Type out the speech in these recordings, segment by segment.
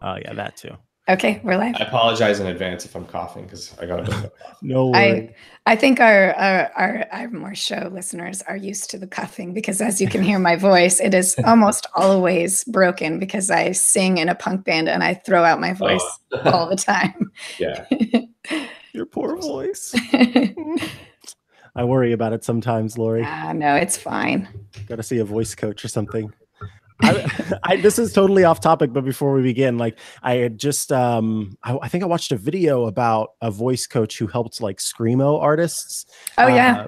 Oh yeah, that too. Okay, we're live. I apologize in advance if I'm coughing because I got a bit of a cough. No worries. I think our iMore show listeners are used to the coughing because, as you can hear my voice, it is almost always broken because I sing in a punk band and I throw out my voice all the time. Yeah. Your poor voice. I worry about it sometimes, Lori. No, it's fine. Got to see a voice coach or something. This is totally off topic, but before we begin, like I had just, I think I watched a video about a voice coach who helped like Screamo artists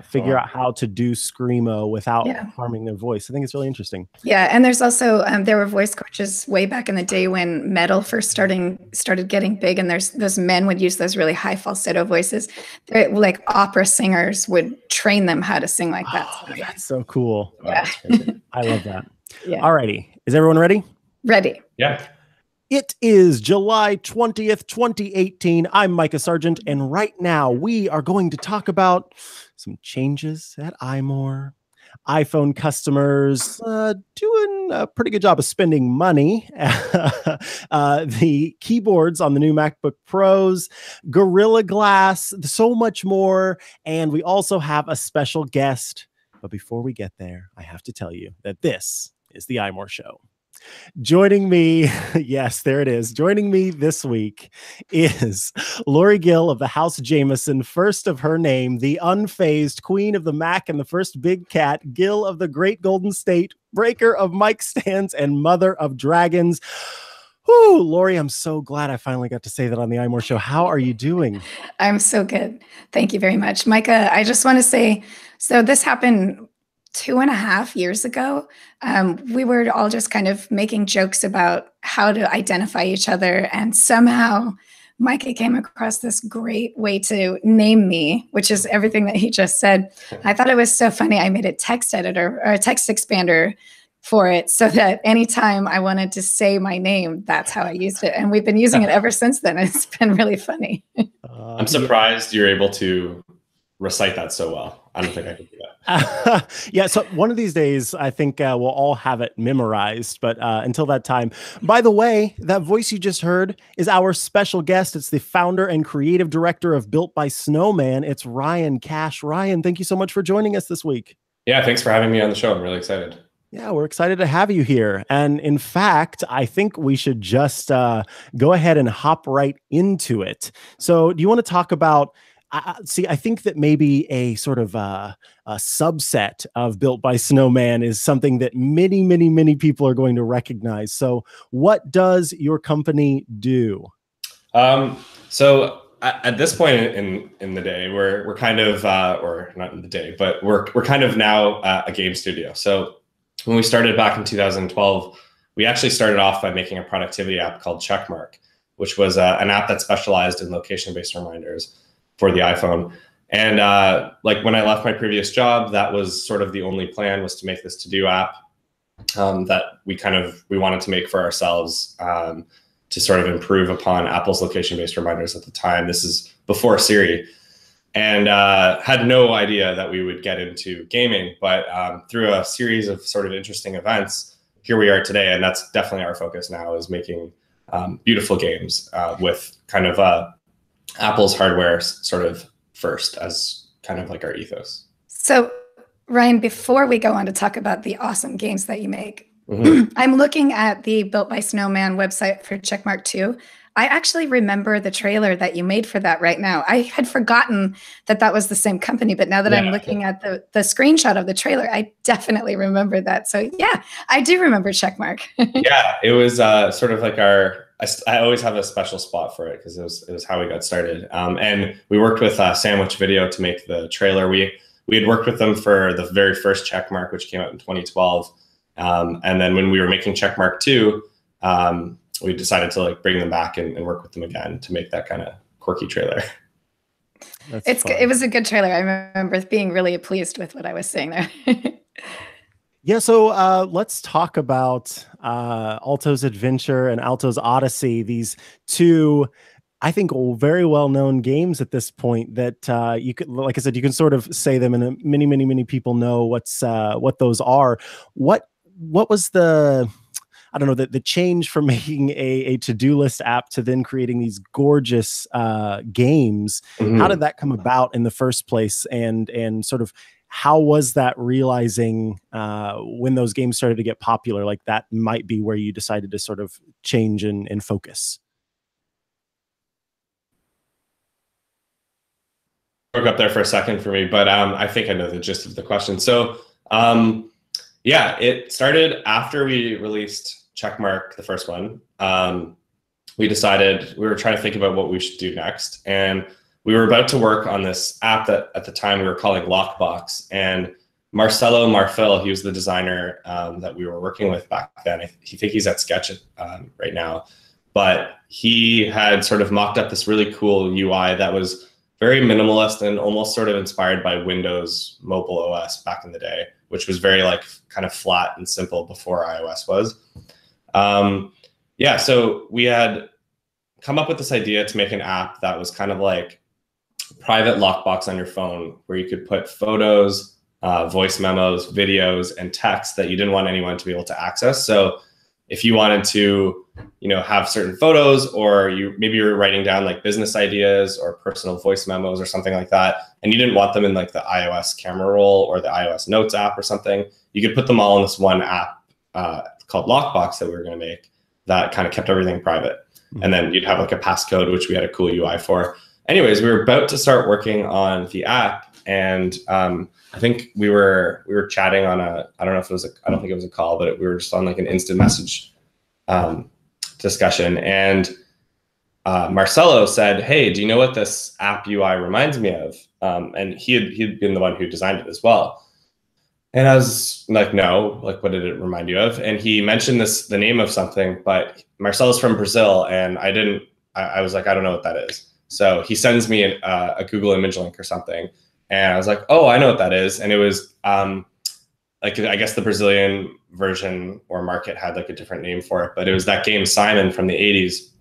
figure out how to do Screamo without harming their voice. I think it's really interesting. Yeah, and there's also, there were voice coaches way back in the day when metal first started getting big, and those men would use those really high falsetto voices. They're, like opera singers would train them how to sing like that. Oh, that's so cool. Yeah. I love that. Yeah. Alrighty. Is everyone ready? Ready. Yeah. It is July 20th, 2018. I'm Micah Sargent, and right now we are going to talk about some changes at iMore. iPhone customers doing a pretty good job of spending money. The keyboards on the new MacBook Pros, Gorilla Glass, so much more. And we also have a special guest. But before we get there, I have to tell you that this is the iMore Show. Joining me, yes, there it is. Joining me this week is Lori Gill of the House Jameson, first of her name, the unfazed queen of the Mac and the first big cat, Gill of the Great Golden State, breaker of mic stands, and mother of dragons. Whoo, Lori, I'm so glad I finally got to say that on the iMore Show. How are you doing? I'm so good. Thank you very much. Micah, I just want to say, so this happened 2.5 years ago. We were all just kind of making jokes about how to identify each other. And somehow Micah came across this great way to name me, which is everything that he just said. I thought it was so funny. I made a text editor or a text expander for it so that anytime I wanted to say my name, that's how I used it. And we've been using it ever since then. It's been really funny. I'm surprised you're able to recite that so well. I don't think I could do that. Yeah, so one of these days, I think we'll all have it memorized. But until that time, by the way, that voice you just heard is our special guest. It's the founder and creative director of Built by Snowman. It's Ryan Cash. Ryan, thank you so much for joining us this week. Yeah, thanks for having me on the show. I'm really excited. Yeah, we're excited to have you here. And in fact, I think we should just go ahead and hop right into it. So do you want to talk about I think that maybe a sort of a subset of Built by Snowman is something that many, many, many people are going to recognize. So what does your company do? So at this point in the day, we're kind of, or not in the day, but we're kind of now a game studio. So when we started back in 2012, we actually started off by making a productivity app called Checkmark, which was an app that specialized in location-based reminders for the iPhone. And like when I left my previous job, that was sort of the only plan, was to make this to-do app that we wanted to make for ourselves to sort of improve upon Apple's location-based reminders at the time. This is before Siri. And had no idea that we would get into gaming, but through a series of sort of interesting events, here we are today. And that's definitely our focus now, is making beautiful games with kind of Apple's hardware sort of first, as kind of like our ethos. So Ryan, before we go on to talk about the awesome games that you make, I'm looking at the Built by Snowman website for Checkmark 2. I actually remember the trailer that you made for that right now. I had forgotten that that was the same company, but now that I'm looking at the screenshot of the trailer, I definitely remember that. So yeah, I do remember Checkmark. Yeah, it was sort of like I always have a special spot for it because it was how we got started. And we worked with Sandwich Video to make the trailer. We had worked with them for the very first Checkmark, which came out in 2012. And then when we were making Checkmark 2, we decided to like bring them back and work with them again to make that kind of quirky trailer. It was a good trailer. I remember being really pleased with what I was seeing there. Yeah, so let's talk about Alto's Adventure and Alto's Odyssey. These two, I think, very well-known games at this point that you could, like I said, you can sort of say them, and many, many, many people know what those are. What was the, I don't know, the change from making a to-do list app to then creating these gorgeous games. How did that come about in the first place? And sort of how was that realizing when those games started to get popular, like that might be where you decided to sort of change and focus? Broke up there for a second for me, but I think I know the gist of the question. So yeah, it started after we released Checkmark, the first one. We decided we were trying to think about what we should do next, and we were about to work on this app that at the time we were calling Lockbox. And Marcelo Marfil, he was the designer that we were working with back then. I think he's at Sketch right now, but he had sort of mocked up this really cool UI that was very minimalist and almost sort of inspired by Windows mobile OS back in the day, which was very like kind of flat and simple before iOS was. Yeah, so we had come up with this idea to make an app that was kind of like private lockbox on your phone, where you could put photos, voice memos, videos, and text that you didn't want anyone to be able to access. So if you wanted to, have certain photos, or maybe you were writing down like business ideas or personal voice memos or something like that, and you didn't want them in like the iOS camera roll or the iOS Notes app or something, you could put them all in this one app called Lockbox that we were going to make that kind of kept everything private. And then you'd have like a passcode, which we had a cool UI for. Anyways, we were about to start working on the app, and I think we were chatting on I don't know if it was I don't think it was a call, but we were just on like an instant message discussion. And Marcelo said, "Hey, do you know what this app UI reminds me of?" And he'd been the one who designed it as well. And I was like, "No, like, what did it remind you of?" And he mentioned the name of something, but Marcelo's from Brazil, and I was like, "I don't know what that is." So he sends me a Google image link or something. And I was like, "Oh, I know what that is." And it was like, I guess the Brazilian version or market had like a different name for it, but it was that game Simon from the 80s,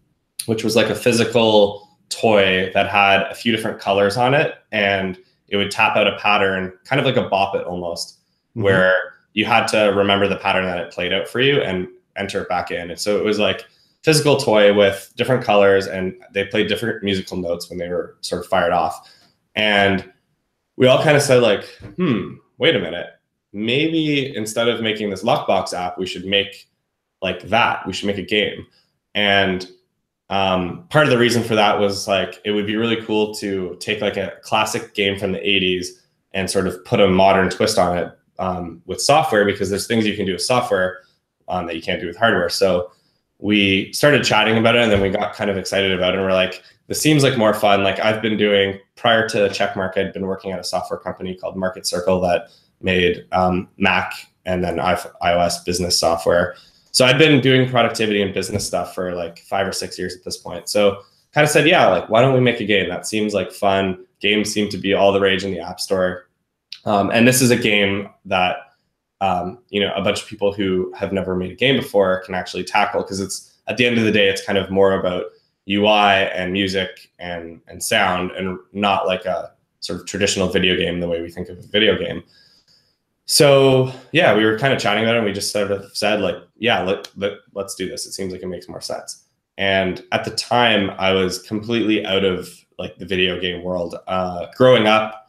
which was like a physical toy that had a few different colors on it. And it would tap out a pattern, kind of like a Bop It almost, where you had to remember the pattern that it played out for you and enter it back in. And so it was like physical toy with different colors, and they played different musical notes when they were sort of fired off. And we all kind of said like, wait a minute, maybe instead of making this Lockbox app, we should make like that. We should make a game. And part of the reason for that was like, it would be really cool to take like a classic game from the 80s and sort of put a modern twist on it with software, because there's things you can do with software that you can't do with hardware. So we started chatting about it, and then we got kind of excited about it, and we're like, this seems like more fun. Like, I've been doing, prior to Checkmark, I'd been working at a software company called Market Circle that made Mac and then iOS business software. So I'd been doing productivity and business stuff for like 5 or 6 years at this point. So kind of said, yeah, like, why don't we make a game? That seems like fun. Games seem to be all the rage in the App Store. And this is a game that, a bunch of people who have never made a game before can actually tackle, because it's, at the end of the day, it's kind of more about UI and music and sound, and not like a sort of traditional video game the way we think of a video game. So yeah, we were kind of chatting about it, and we just sort of said like, yeah, let's do this. It seems like it makes more sense. And at the time, I was completely out of like the video game world. Growing up,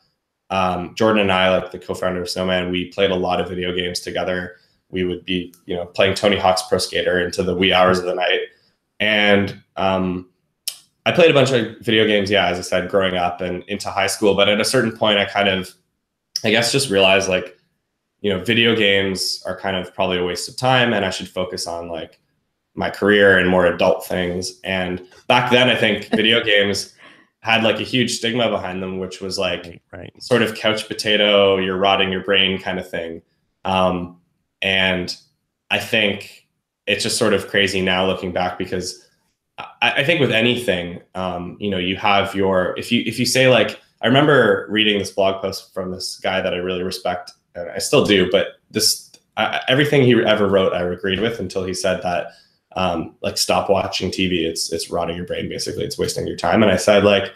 Jordan and I, like the co-founder of Snowman, we played a lot of video games together. We would be, playing Tony Hawk's Pro Skater into the wee hours of the night. And I played a bunch of video games, yeah, as I said, growing up and into high school. But at a certain point, I kind of, I guess, just realized like, video games are kind of probably a waste of time, and I should focus on like my career and more adult things. And back then, I think video games had like a huge stigma behind them, which was like sort of couch potato, you're rotting your brain kind of thing. And I think it's just sort of crazy now looking back, because I think with anything, you have your, if you say like, I remember reading this blog post from this guy that I really respect, and I still do, but everything he ever wrote, I agreed with, until he said that, like, stop watching TV. It's rotting your brain. Basically, it's wasting your time. And I said, like,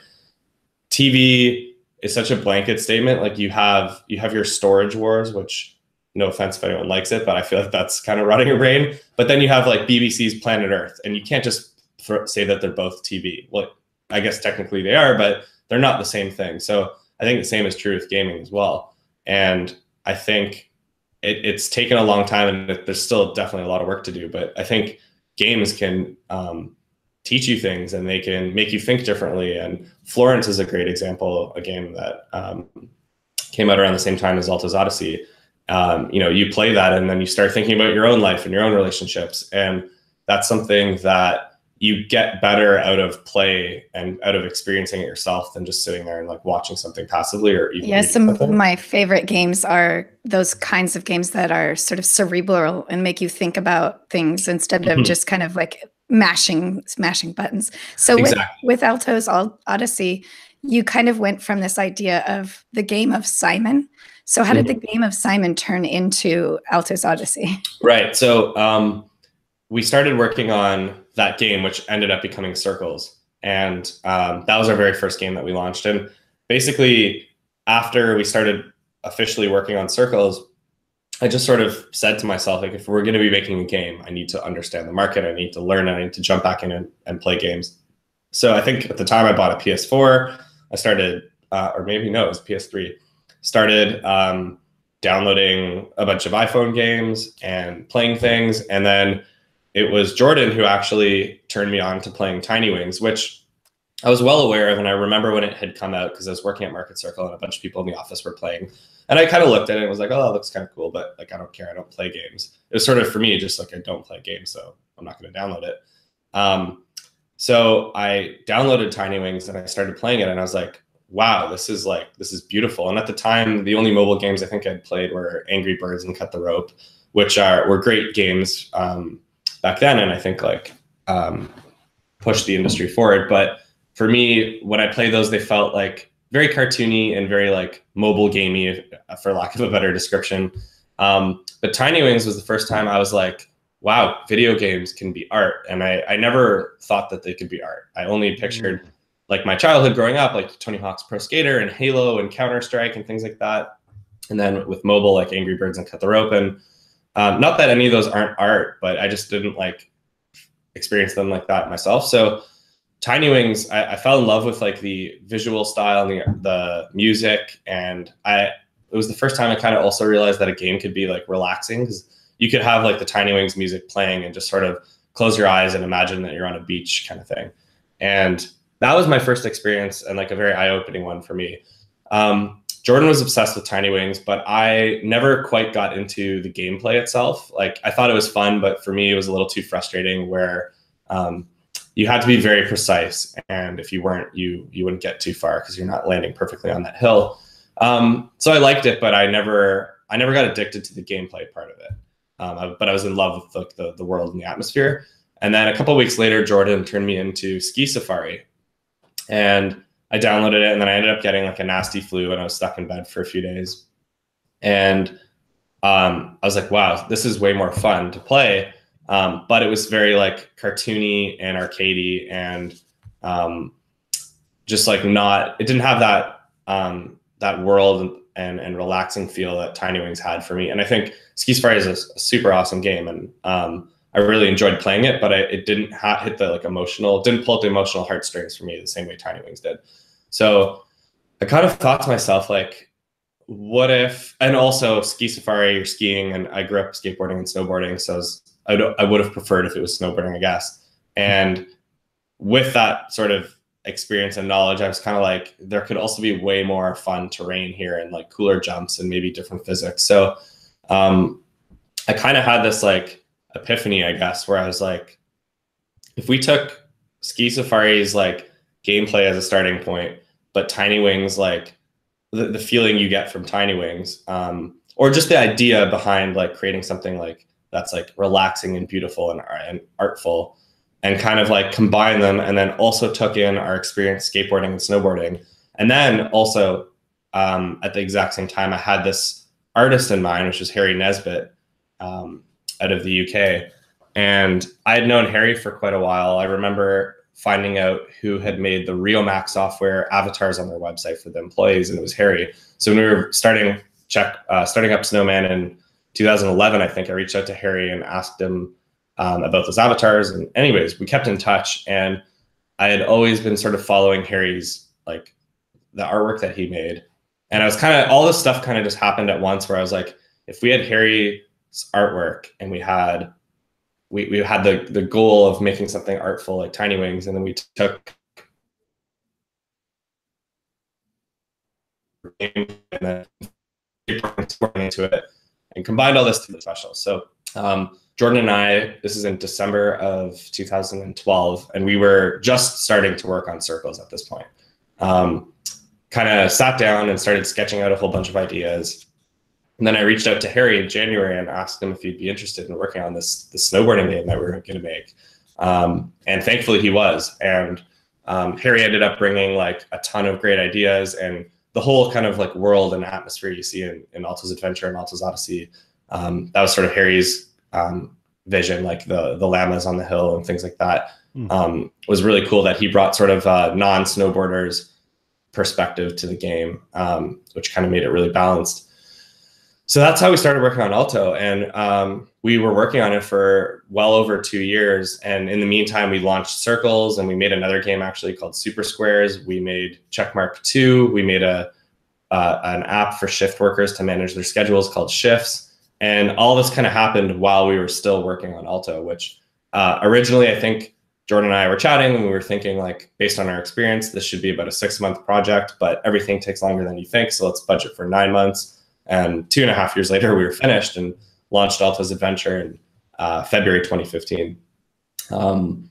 TV is such a blanket statement. Like, you have your storage wars, which no offense if anyone likes it, but I feel like that's kind of rotting your brain. But then you have like BBC's Planet Earth, and you can't just say that they're both TV. Well, I guess technically they are, but they're not the same thing. So I think the same is true with gaming as well. And I think it's taken a long time, and there's still definitely a lot of work to do. But I think games can teach you things, and they can make you think differently. And Florence is a great example, a game that came out around the same time as Alto's Odyssey. You play that, and then you start thinking about your own life and your own relationships. And that's something that you get better out of play and out of experiencing it yourself than just sitting there and like watching something passively or even yeah, some of my favorite games are those kinds of games that are sort of cerebral and make you think about things instead of just kind of like smashing buttons. So exactly. with Alto's Odyssey, you kind of went from this idea of the game of Simon. So how did the game of Simon turn into Alto's Odyssey? Right. So we started working on that game, which ended up becoming Circles. And that was our very first game that we launched. And basically, after we started officially working on Circles, I just sort of said to myself, like, if we're going to be making a game, I need to understand the market. I need to learn. I need to jump back in and play games. So I think at the time I bought a PS4. I started, or maybe no, it was PS3. Started downloading a bunch of iPhone games and playing things. And then it was Jordan who actually turned me on to playing Tiny Wings, which I was well aware of. And I remember when it had come out because I was working at Market Circle and a bunch of people in the office were playing. And I kind of looked at it and was like, oh, that looks kind of cool, but like, I don't care. I don't play games. It was sort of for me, just like, I don't play games, so I'm not going to download it. So I downloaded Tiny Wings and I started playing it, and I was like, wow, this is beautiful. And at the time, the only mobile games I think I'd played were Angry Birds and Cut the Rope, which were great games back then, and I think like pushed the industry forward. But for me, when I played those, they felt like very cartoony and very like mobile gamey, for lack of a better description. But Tiny Wings was the first time I was like, wow, video games can be art. And I never thought that they could be art. I only pictured like my childhood growing up, like Tony Hawk's Pro Skater and Halo and Counter-Strike and things like that. And then with mobile, like Angry Birds and Cut the Rope. And not that any of those aren't art, but I just didn't like experience them like that myself. So Tiny Wings, I fell in love with like the visual style and the music. And it was the first time I kind of also realized that a game could be like relaxing, because you could have like the Tiny Wings music playing and just sort of close your eyes and imagine that you're on a beach kind of thing. And that was my first experience, and like a very eye-opening one for me. Jordan was obsessed with Tiny Wings, but I never quite got into the gameplay itself. Like, I thought it was fun, but for me, it was a little too frustrating where you had to be very precise. And if you weren't, you wouldn't get too far because you're not landing perfectly on that hill. So I liked it, but I never got addicted to the gameplay part of it. But I was in love with like the world and the atmosphere. And then a couple of weeks later, Jordan turned me into Ski Safari. And I downloaded it, and then I ended up getting like a nasty flu, and I was stuck in bed for a few days. And I was like, wow, this is way more fun to play. But it was very like cartoony and arcadey, and just like it didn't have that world and relaxing feel that Tiny Wings had for me. And I think Ski Safari is a super awesome game, and I really enjoyed playing it, but it didn't hit the like didn't pull at the emotional heartstrings for me the same way Tiny Wings did. So I kind of thought to myself, like, what if, and also Ski Safari, you're skiing, and I grew up skateboarding and snowboarding, so I would have preferred if it was snowboarding, I guess. And with that sort of experience and knowledge, I was kind of like, there could also be way more fun terrain here and like cooler jumps and maybe different physics. So I kind of had this like epiphany, I guess, where I was like, if we took Ski Safari's like gameplay as a starting point, but Tiny Wings, like the feeling you get from Tiny Wings, or just the idea behind like creating something like that's like relaxing and beautiful and artful, and kind of like combine them, and then also took in our experience skateboarding and snowboarding. And then also at the exact same time, I had this artist in mind, which is Harry Nesbitt, out of the UK. And I had known Harry for quite a while. I remember finding out who had made the RealMax software avatars on their website for the employees, and it was Harry. So when we were starting up Snowman and 2011, I think I reached out to Harry and asked him about those avatars. And anyways, we kept in touch, and I had always been sort of following Harry's, like, the artwork that he made. And I was kind of, all this stuff kind of just happened at once, where I was like, if we had Harry's artwork and we had the goal of making something artful like Tiny Wings, and then we took and then into it and combined all this to the special. So Jordan and I, this is in December of 2012, and we were just starting to work on circles at this point. Kind of sat down and started sketching out a whole bunch of ideas. And then I reached out to Harry in January and asked him if he'd be interested in working on this snowboarding game that we were going to make. And thankfully he was. And Harry ended up bringing like a ton of great ideas, and the whole kind of like world and atmosphere you see in Alto's Adventure and Alto's Odyssey. That was sort of Harry's vision, like the llamas on the hill and things like that. Was really cool that he brought sort of non-snowboarders perspective to the game, which kind of made it really balanced. So that's how we started working on Alto, and we were working on it for well over 2 years. And in the meantime, we launched Circles, and we made another game actually called Super Squares. We made Checkmark 2. We made an app for shift workers to manage their schedules called Shifts. And all this kind of happened while we were still working on Alto, which originally I think Jordan and I were chatting and we were thinking, like, based on our experience, this should be about a 6-month project, but everything takes longer than you think. So let's budget for 9 months. And 2.5 years later, we were finished and launched Alto's Adventure in February 2015. And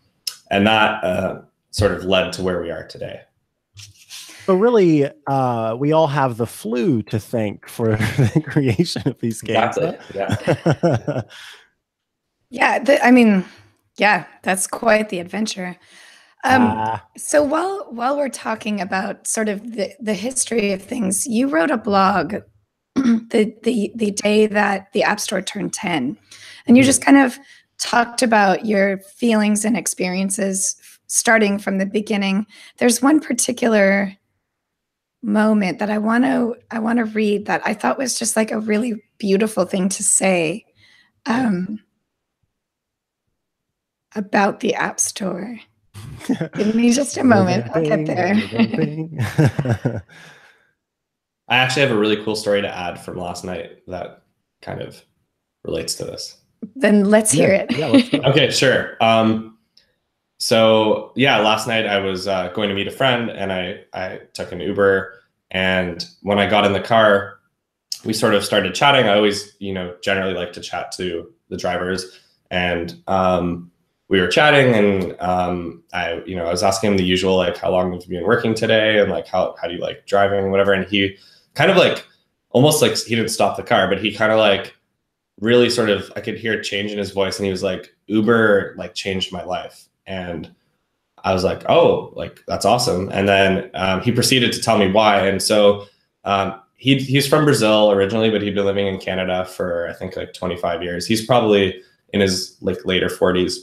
that sort of led to where we are today. But really, we all have the flu to thank for the creation of these games. Exactly. Yeah. Yeah. I mean, yeah, that's quite the adventure. So while we're talking about sort of the history of things, you wrote a blog the day that the App Store turned 10, and you just kind of talked about your feelings and experiences starting from the beginning. There's one particular moment that I want to read that I thought was just like a really beautiful thing to say about the App Store. Give me just a moment. I'll get there. I actually have a really cool story to add from last night that kind of relates to this. Then let's hear it. Yeah, let's go. Okay, sure. So yeah, last night I was going to meet a friend, and I took an Uber, and when I got in the car, we sort of started chatting. I always, generally like to chat to the drivers, and we were chatting, and I was asking him the usual, like, how long have you been working today, and like how do you like driving, whatever. And he kind of like almost like he didn't stop the car, but he kind of like really sort of, I could hear a change in his voice, and he was like, Uber like changed my life. And I was like, oh, like that's awesome. And then he proceeded to tell me why. And so he's from Brazil originally, but he'd been living in Canada for I think like 25 years. He's probably in his like later 40s.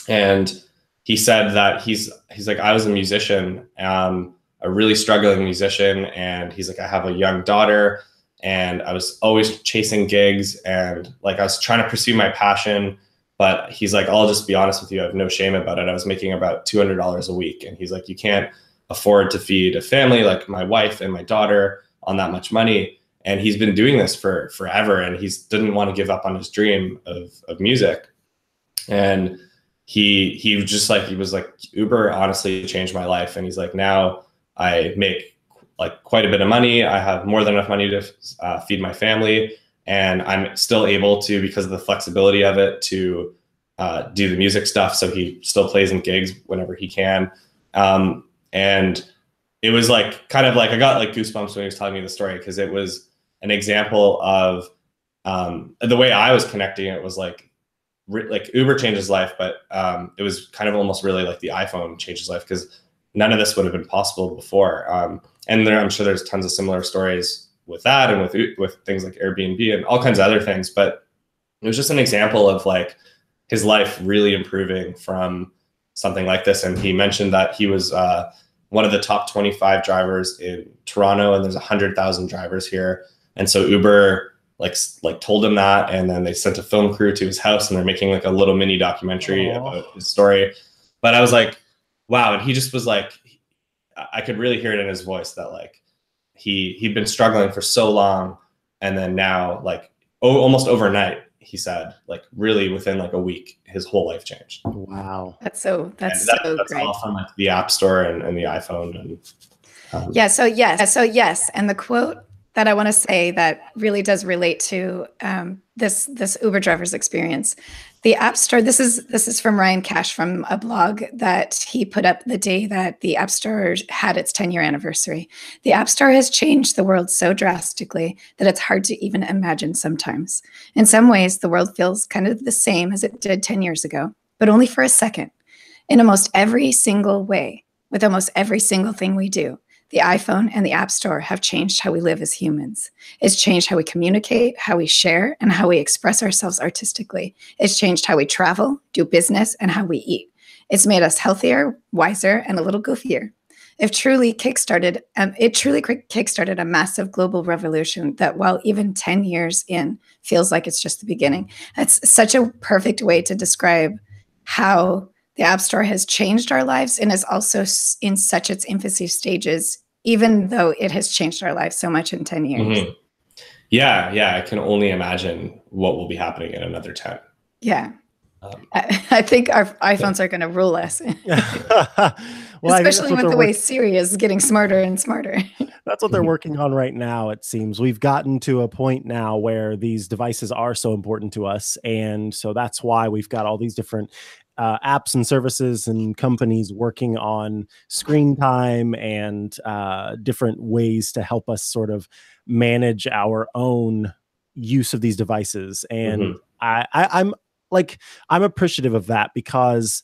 And he said that he's like, I was a musician, a really struggling musician. And he's like, I have a young daughter, and I was always chasing gigs, and like I was trying to pursue my passion. But he's like, I'll just be honest with you, I have no shame about it. I was making about $200 a week. And he's like, you can't afford to feed a family like my wife and my daughter on that much money. And he's been doing this for forever, and he didn't want to give up on his dream of music. And he was like, Uber honestly changed my life. And he's like, now I make like quite a bit of money. I have more than enough money to feed my family. And I'm still able to, because of the flexibility of it, to do the music stuff. So he still plays in gigs whenever he can. And it was like, kind of like, I got like goosebumps when he was telling me the story, because it was an example of the way I was connecting it was like Uber changed his life, but it was kind of almost really like the iPhone changed his life, because none of this would have been possible before. And I'm sure there's tons of similar stories with that, and with things like Airbnb and all kinds of other things. But it was just an example of like his life really improving from something like this. And he mentioned that he was one of the top 25 drivers in Toronto, and there's 100,000 drivers here. And so Uber like told him that, and then they sent a film crew to his house, and they're making like a little mini documentary about his story. But I was like, wow. And he just was like, I could really hear it in his voice that like he'd been struggling for so long, and then now like almost overnight, he said, like really within like a week, his whole life changed. Wow. That's so that's great. all from like the App Store and the iPhone. And yeah. So yes. And the quote that I want to say that really does relate to this Uber driver's experience. The App Store. This is from Ryan Cash from a blog that he put up the day that the App Store had its 10-year anniversary. The App Store has changed the world so drastically that it's hard to even imagine sometimes. In some ways, the world feels kind of the same as it did 10 years ago, but only for a second. In almost every single way, with almost every single thing we do, the iPhone and the App Store have changed how we live as humans. It's changed how we communicate, how we share, and how we express ourselves artistically. It's changed how we travel, do business, and how we eat. It's made us healthier, wiser, and a little goofier. It truly kickstarted a massive global revolution that, while even 10 years in, feels like it's just the beginning. That's such a perfect way to describe how the App Store has changed our lives and is also in such its infancy stages, even though it has changed our lives so much in 10 years. Mm-hmm. Yeah. I can only imagine what will be happening in another 10. Yeah. I think our iPhones are going to rule us. Well, especially with the way Siri is getting smarter and smarter. That's what they're working on right now, it seems. We've gotten to a point now where these devices are so important to us. And so that's why we've got all these different apps and services and companies working on screen time and different ways to help us sort of manage our own use of these devices. And I'm appreciative of that, because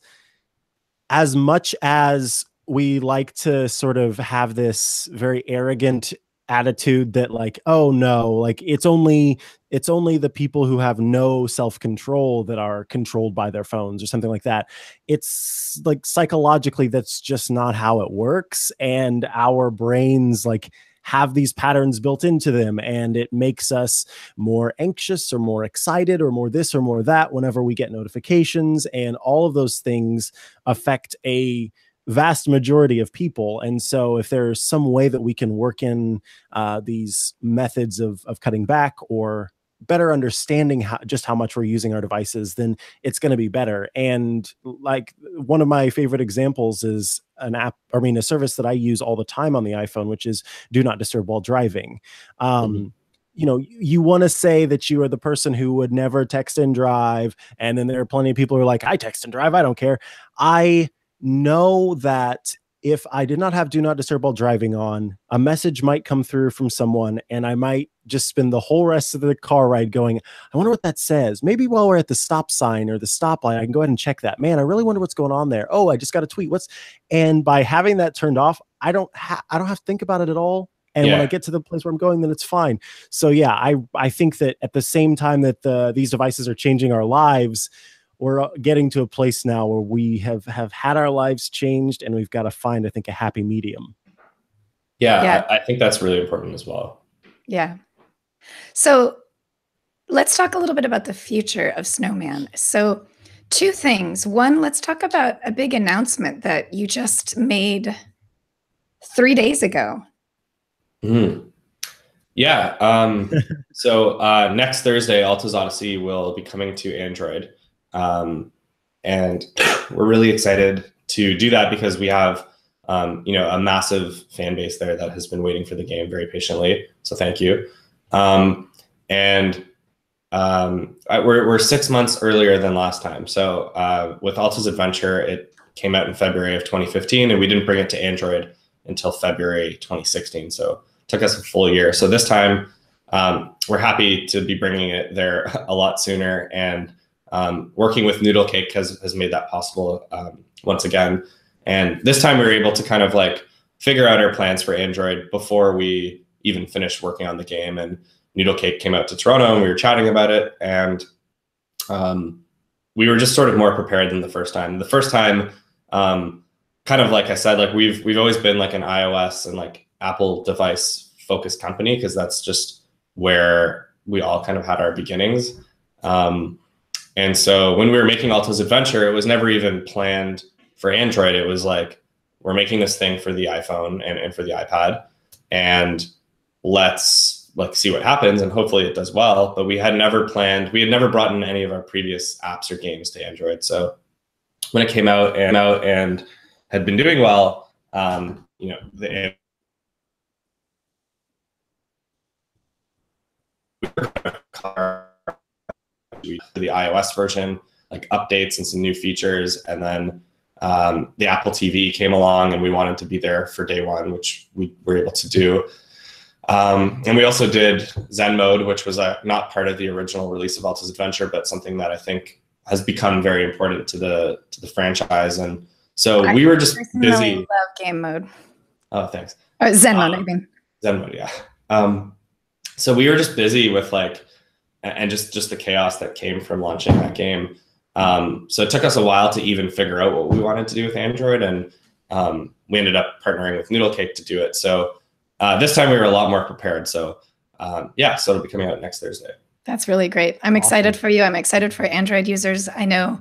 as much as we like to sort of have this very arrogant attitude that like, oh no, like it's only the people who have no self-control that are controlled by their phones or something like that. It's like psychologically, that's just not how it works. And our brains like have these patterns built into them, and it makes us more anxious or more excited or more this or more that whenever we get notifications, and all of those things affect a vast majority of people. And so if there's some way that we can work in these methods of cutting back or better understanding how much we're using our devices, then it's going to be better. And like one of my favorite examples is a service that I use all the time on the iPhone, which is Do Not Disturb While Driving. You know, you want to say that you are the person who would never text and drive. And then there are plenty of people who are like, I text and drive, I don't care. I know that if I did not have Do Not Disturb While Driving on, a message might come through from someone, and I might just spend the whole rest of the car ride going, I wonder what that says. Maybe while we're at the stop sign or the stoplight, I can go ahead and check that. Man, I really wonder what's going on there. Oh, I just got a tweet. And by having that turned off, I don't have to think about it at all. And when I get to the place where I'm going, then it's fine. So yeah, I think that at the same time that these devices are changing our lives, we're getting to a place now where we have had our lives changed, and we've got to find, I think, a happy medium. Yeah. I think that's really important as well. Yeah. So let's talk a little bit about the future of Snowman. So 2 things. One, let's talk about a big announcement that you just made 3 days ago. Yeah. So next Thursday, Alto's Odyssey will be coming to Android. And we're really excited to do that because we have, a massive fan base there that has been waiting for the game very patiently. So thank you. We're 6 months earlier than last time. So with Alto's Adventure, it came out in February of 2015, and we didn't bring it to Android until February 2016. So it took us a full year. So this time, we're happy to be bringing it there a lot sooner, and working with Noodle Cake has made that possible once again. And this time we were able to kind of like figure out our plans for Android before we even finished working on the game. And Noodle Cake came out to Toronto, and we were chatting about it. And we were just sort of more prepared than the first time. The first time, kind of like I said, like we've always been like an iOS and like Apple device focused company, because that's just where we all kind of had our beginnings. And so when we were making Alto's Adventure, it was never even planned for Android. It was like, we're making this thing for the iPhone and for the iPad, and let's like see what happens, and hopefully it does well. But we had never brought in any of our previous apps or games to Android. So when it came out and had been doing well, you know, the iOS version, like updates and some new features, and then the Apple TV came along, and we wanted to be there for day one, which we were able to do. And we also did Zen Mode, which was not part of the original release of Alto's Adventure, but something that I think has become very important to the franchise. And so we were just busy. I love game mode. Oh, thanks. Oh, Zen Mode, I mean. Zen Mode, yeah. So we were just busy with like, and just the chaos that came from launching that game. So it took us a while to even figure out what we wanted to do with Android, and we ended up partnering with Noodlecake to do it. So this time we were a lot more prepared. So yeah, so it'll be coming out next Thursday. That's really great. I'm excited for you. I'm excited for Android users. I know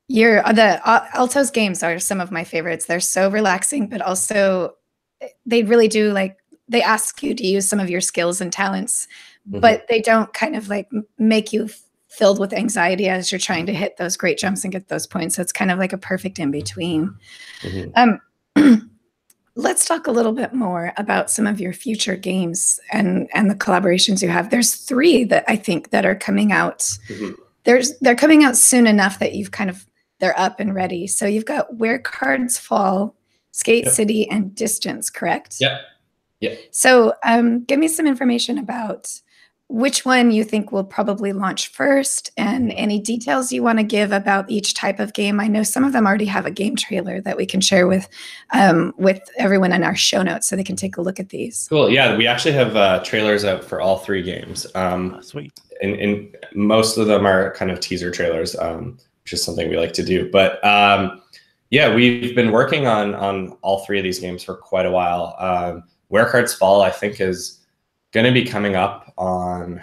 the Alto's games are some of my favorites. They're so relaxing, but also they really do they ask you to use some of your skills and talents, but they don't kind of like make you filled with anxiety as you're trying to hit those great jumps and get those points. So it's kind of like a perfect in between. Let's talk a little bit more about some of your future games and the collaborations you have. There's 3 that I think that are coming out. They're coming out soon enough that they're up and ready. So you've got Where Cards Fall, Skate City, and Distance, correct? Yep. Yeah. So give me some information about which one you think will probably launch first, and any details you want to give about each type of game. I know some of them already have a game trailer that we can share with everyone in our show notes so they can take a look at these. Cool. Yeah, we actually have trailers out for all 3 games. Sweet. And most of them are kind of teaser trailers, which is something we like to do. But yeah, we've been working on all 3 of these games for quite a while. Where Cards Fall, I think, is going to be coming up on,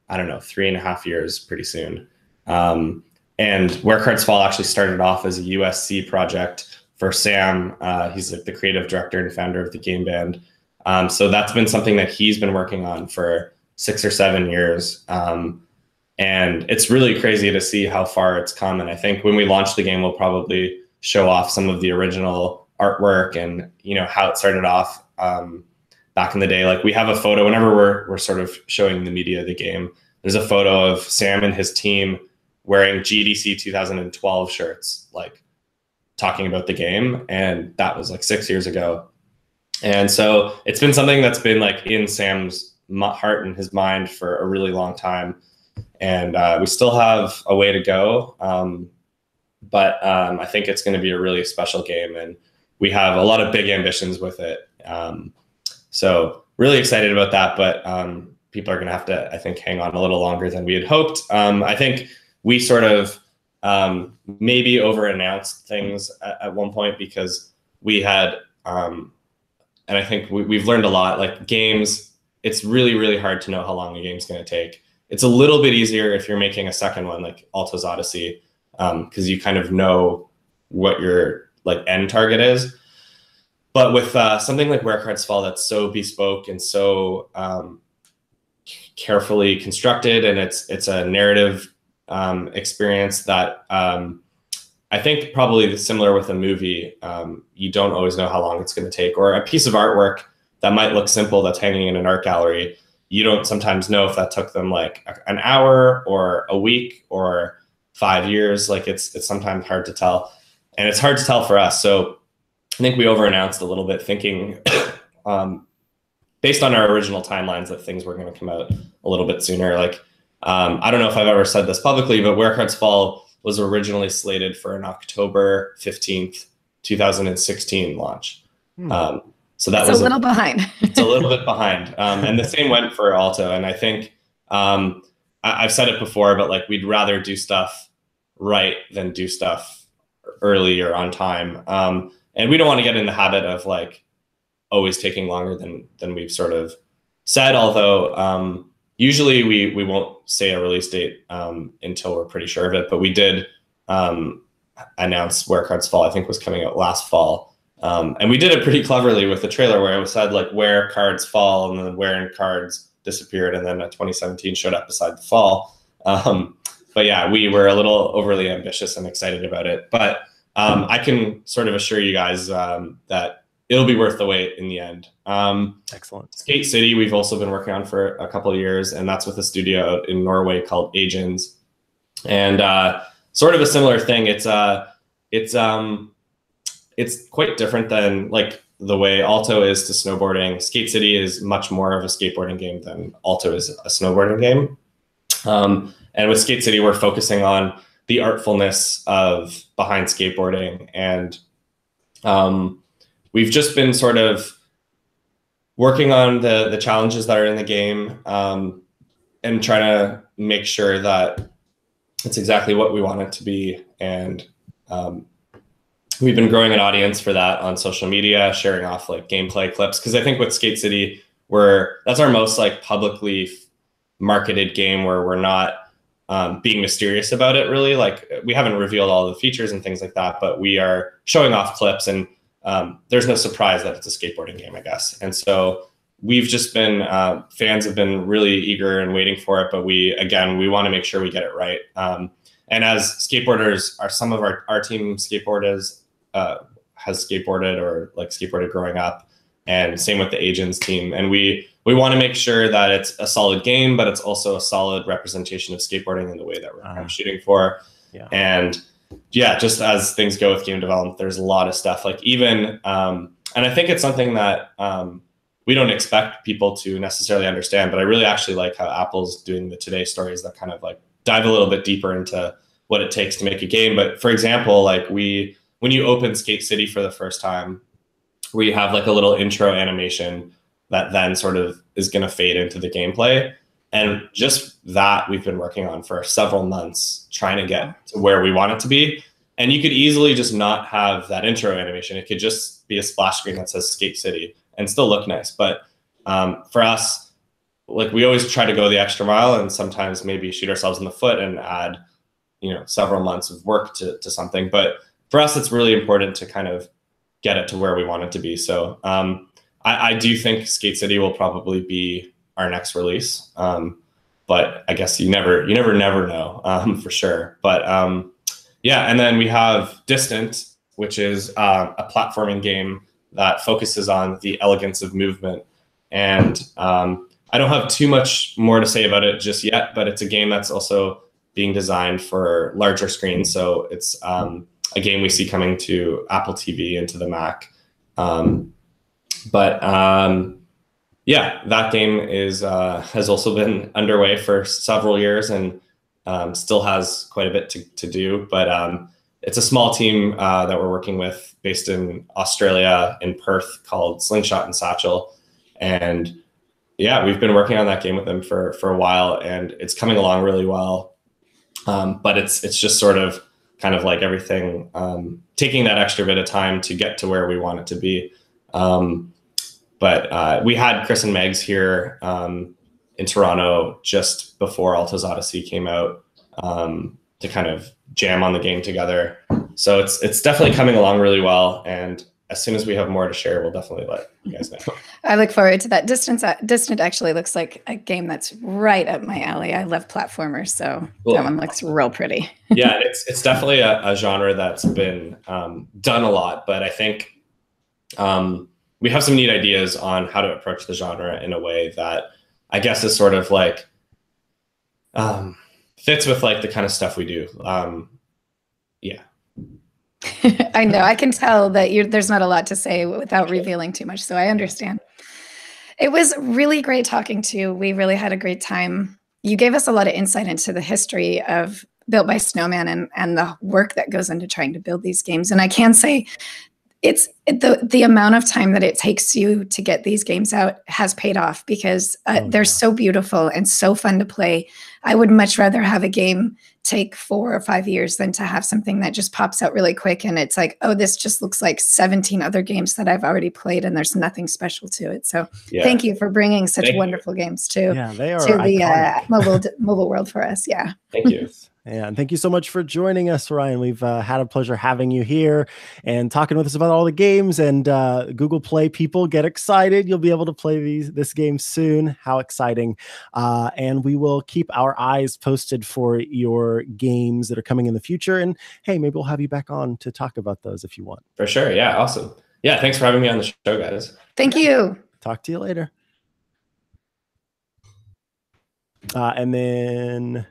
I don't know, 3.5 years pretty soon. And Where Cards Fall actually started off as a USC project for Sam. He's like the creative director and founder of the game band. So that's been something that he's been working on for 6 or 7 years. And it's really crazy to see how far it's come. And I think when we launch the game, we'll probably show off some of the original artwork and, you know, how it started off back in the day. Like, we have a photo whenever we're sort of showing the media the game. There's a photo of Sam and his team wearing GDC 2012 shirts, like talking about the game. And that was like 6 years ago. And so it's been something that's been like in Sam's heart and his mind for a really long time. And we still have a way to go. But I think it's going to be a really special game, and we have a lot of big ambitions with it. So really excited about that, but people are going to have to, I think, hang on a little longer than we had hoped. I think we sort of maybe over-announced things at one point, because we had, and I think we've learned a lot, like games, it's really, really hard to know how long a game's going to take. It's a little bit easier if you're making a second one, like Alto's Odyssey, because you kind of know what your like end target is. But with something like Where Cards Fall, that's so bespoke and so carefully constructed, and it's a narrative experience that I think probably similar with a movie, you don't always know how long it's going to take, or a piece of artwork that might look simple that's hanging in an art gallery. You don't sometimes know if that took them like an hour or a week or 5 years. Like it's sometimes hard to tell, and it's hard to tell for us. So I think we over-announced a little bit, thinking based on our original timelines that things were going to come out a little bit sooner. Like I don't know if I've ever said this publicly, but Where Cards Fall was originally slated for an October 15th, 2016 launch. So that was a little behind. It's a little bit behind. And the same went for Alto. And I think I've said it before, but like we'd rather do stuff right than do stuff early or on time. And we don't want to get in the habit of like always taking longer than we've sort of said. Although, usually we won't say a release date until we're pretty sure of it, but we did announce Where Cards Fall, I think was coming out last fall. And we did it pretty cleverly with the trailer where it said like Where Cards Fall and then Where and Cards disappeared, and then 2017 showed up beside the fall. But yeah, we were a little overly ambitious and excited about it. But I can sort of assure you guys that it'll be worth the wait in the end. Excellent. Skate City, we've also been working on for a couple of years, and that's with a studio out in Norway called Agents. And sort of a similar thing. It's quite different than like the way Alto is to snowboarding. Skate City is much more of a skateboarding game than Alto is a snowboarding game. And with Skate City, we're focusing on the artfulness of behind skateboarding. And we've just been sort of working on the challenges that are in the game and trying to make sure that it's exactly what we want it to be. And we've been growing an audience for that on social media, sharing off like gameplay clips. Because I think with Skate City, that's our most like publicly marketed game where we're not being mysterious about it, really. Like we haven't revealed all the features and things like that, but we are showing off clips, and there's no surprise that it's a skateboarding game, I guess. And so we've just been, fans have been really eager and waiting for it, but we want to make sure we get it right. And as skateboarders, some of our team skateboarders has skateboarded or like skateboarded growing up, and same with the Agents team. And we want to make sure that it's a solid game, but it's also a solid representation of skateboarding in the way that we're kind of shooting for. Yeah. And yeah, just as things go with game development, there's a lot of stuff like even, and I think it's something that we don't expect people to necessarily understand, but I really actually like how Apple's doing the Today stories that kind of like dive a little bit deeper into what it takes to make a game. But for example, like when you open Skate City for the first time, we have like a little intro animation that then sort of is going to fade into the gameplay. And just that we've been working on for several months, trying to get to where we want it to be. And you could easily just not have that intro animation. It could just be a splash screen that says Skate City and still look nice. But for us, like we always try to go the extra mile and sometimes maybe shoot ourselves in the foot and add, several months of work to something. But for us, it's really important to kind of get it to where we want it to be. So I do think Skate City will probably be our next release. But I guess you never know for sure. But yeah, and then we have Distant, which is a platforming game that focuses on the elegance of movement. And I don't have too much more to say about it just yet, but it's a game that's also being designed for larger screens. So it's a game we see coming to Apple TV and to the Mac. Yeah, that game has also been underway for several years and still has quite a bit to do. But it's a small team that we're working with based in Australia, in Perth, called Slingshot and Satchel. And yeah, we've been working on that game with them for a while, and it's coming along really well. But it's just sort of kind of like everything, taking that extra bit of time to get to where we want it to be. But we had Chris and Megs here in Toronto just before Alto's Odyssey came out to kind of jam on the game together. So it's definitely coming along really well. And as soon as we have more to share, we'll definitely let you guys know. I look forward to that. Distant actually looks like a game that's right up my alley. I love platformers, so cool. That one looks real pretty. Yeah, it's definitely a genre that's been done a lot, but I think we have some neat ideas on how to approach the genre in a way that I guess is sort of like fits with like the kind of stuff we do. Yeah. I know. I can tell that there's not a lot to say without revealing too much, so I understand. It was really great talking to you. We really had a great time. You gave us a lot of insight into the history of Built by Snowman and the work that goes into trying to build these games. And I can say it's the amount of time that it takes you to get these games out has paid off, because they're so beautiful and so fun to play. I would much rather have a game take 4 or 5 years than to have something that just pops out really quick and it's like, oh, this just looks like 17 other games that I've already played and there's nothing special to it. So thank you for bringing such wonderful games to the mobile world for us. Yeah. Thank you. Yeah, and thank you so much for joining us, Ryan. We've had a pleasure having you here and talking with us about all the games. And Google Play people, get excited. You'll be able to play this game soon. How exciting. And we will keep our eyes posted for your games that are coming in the future. And hey, maybe we'll have you back on to talk about those if you want. For sure. Yeah, awesome. Yeah, thanks for having me on the show, guys. Thank you. Talk to you later. And then...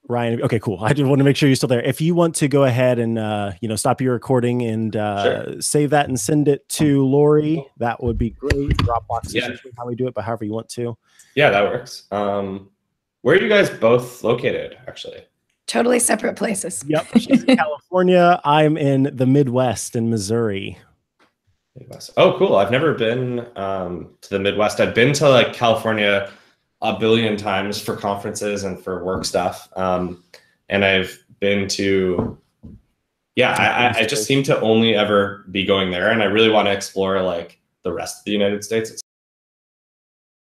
Ryan, okay, cool. I just want to make sure you're still there. If you want to go ahead and stop your recording and save that and send it to Lori, that would be great. Dropbox is usually how we do it, but however you want to. Yeah, that works. Where are you guys both located, actually? Totally separate places. Yep. She's in California. I'm in the Midwest in Missouri. Midwest. Oh, cool. I've never been to the Midwest. I've been to like California a billion times for conferences and for work stuff. And I've been to, I just seem to only ever be going there. And I really want to explore like the rest of the United States.